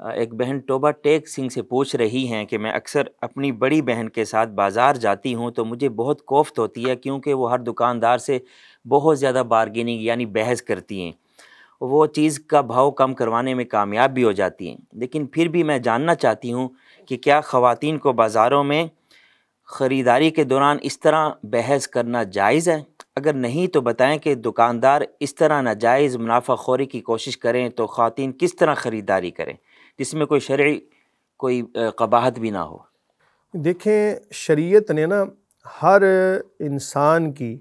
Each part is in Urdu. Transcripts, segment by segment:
ایک بہن توبہ ٹیک سنگھ سے پوچھ رہی ہیں کہ میں اکثر اپنی بڑی بہن کے ساتھ بازار جاتی ہوں تو مجھے بہت کوفت ہوتی ہے، کیونکہ وہ ہر دکاندار سے بہت زیادہ بارگیننگ یعنی بحث کرتی ہیں، وہ چیز کا بھاؤ کم کروانے میں کامیاب بھی ہو جاتی ہیں، لیکن پھر بھی میں جاننا چاہتی ہوں کہ کیا خواتین کو بازاروں میں خریداری کے دوران اس طرح بحث کرنا جائز ہے؟ اگر نہیں تو بتائیں کہ دکاندار اس طرح ناجائز منافع خوری کی کوشش کریں تو خواتین کس طرح خریداری کریں جس میں کوئی شرعی کوئی قباحت بھی نہ ہو؟ دیکھیں، شریعت نے نا ہر انسان کی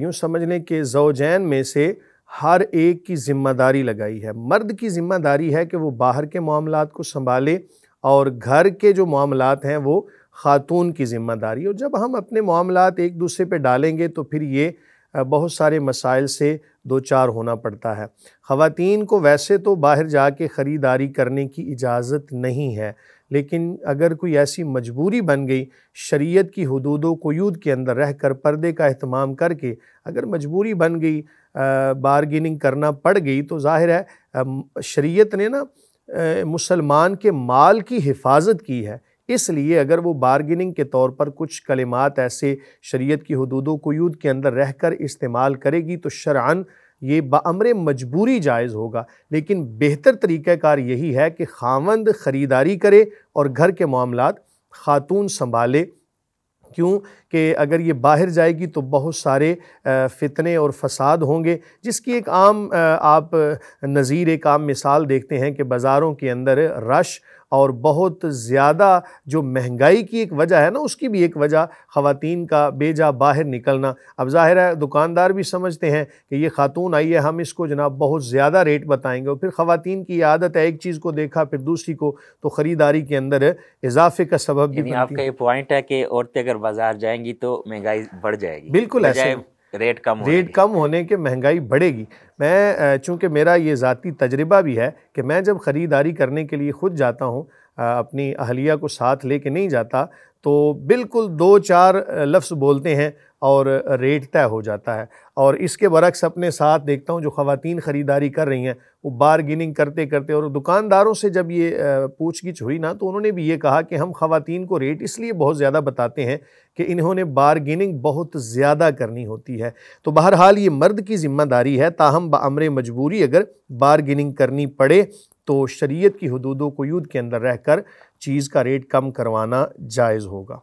یوں سمجھ لیں کہ زوجین میں سے ہر ایک کی ذمہ داری لگائی ہے۔ مرد کی ذمہ داری ہے کہ وہ باہر کے معاملات کو سنبھالے اور گھر کے جو معاملات ہیں وہ خاتون کی ذمہ داری۔ اور جب ہم اپنے معاملات ایک دوسرے پہ ڈالیں گے تو پھر یہ بہت سارے مسائل سے دوچار ہونا پڑتا ہے۔ خواتین کو ویسے تو باہر جا کے خریداری کرنے کی اجازت نہیں ہے، لیکن اگر کوئی ایسی مجبوری بن گئی، شریعت کی حدود و قیود کے اندر رہ کر پردے کا اہتمام کر کے اگر مجبوری بن گئی، بارگیننگ کرنا پڑ گئی، تو ظاہر ہے شریعت نے نا مسلمان کے مال کی حفاظت کی ہے، اس لیے اگر وہ بارگیننگ کے طور پر کچھ کلمات ایسے شریعت کی حدود و قیود کے اندر رہ کر استعمال کرے گی تو شرعاً یہ بامر مجبوری جائز ہوگا، لیکن بہتر طریقہ کار یہی ہے کہ خاوند خریداری کرے اور گھر کے معاملات خاتون سنبھالے، کیوں کہ اگر یہ باہر جائے گی تو بہت سارے فتنے اور فساد ہوں گے، جس کی ایک عام آپ نظیر ایک عام مثال دیکھتے ہیں کہ بازاروں کے اندر رش اور بہت زیادہ جو مہنگائی کی ایک وجہ ہے نا، اس کی بھی ایک وجہ خواتین کا بے جا باہر نکلنا۔ اب ظاہر ہے دکاندار بھی سمجھتے ہیں کہ یہ خاتون آئی ہے، ہم اس کو جناب بہت زیادہ ریٹ بتائیں گے، اور پھر خواتین کی عادت ہے ایک چیز کو دیکھا پھر دوسری کو، تو خریداری کے اندر اضافے کا سبب بھی یعنی آپ کا یہ پوائنٹ ہے کہ عورتیں اگر بازار جائیں گی تو مہنگائی بڑھ جائے گی، بالکل ایسے ریٹ کم ہونے کے مہنگائی بڑھے گی۔ میں چونکہ میرا یہ ذاتی تجربہ بھی ہے کہ میں جب خریداری کرنے کے لیے خود جاتا ہوں، اپنی اہلیہ کو ساتھ لے کے نہیں جاتا، تو بالکل 2-4 لفظ بولتے ہیں اور ریٹ طے ہو جاتا ہے۔ اور اس کے برعکس اپنے ساتھ دیکھتا ہوں جو خواتین خریداری کر رہی ہیں وہ بارگیننگ کرتے کرتے، اور دکانداروں سے جب یہ پوچھ گچھ ہوئی نا تو انہوں نے بھی یہ کہا کہ ہم خواتین کو ریٹ اس لیے بہت زیادہ بتاتے ہیں کہ انہوں نے بارگیننگ بہت زیادہ کرنی ہوتی ہے۔ تو بہرحال یہ مرد کی ذمہ داری ہے، تاہم بامر مجبوری اگر بارگیننگ کرنی پڑے تو شریعت کی حدود و قیود کے اندر رہ کر چیز کا ریٹ کم کروانا جائز ہوگا۔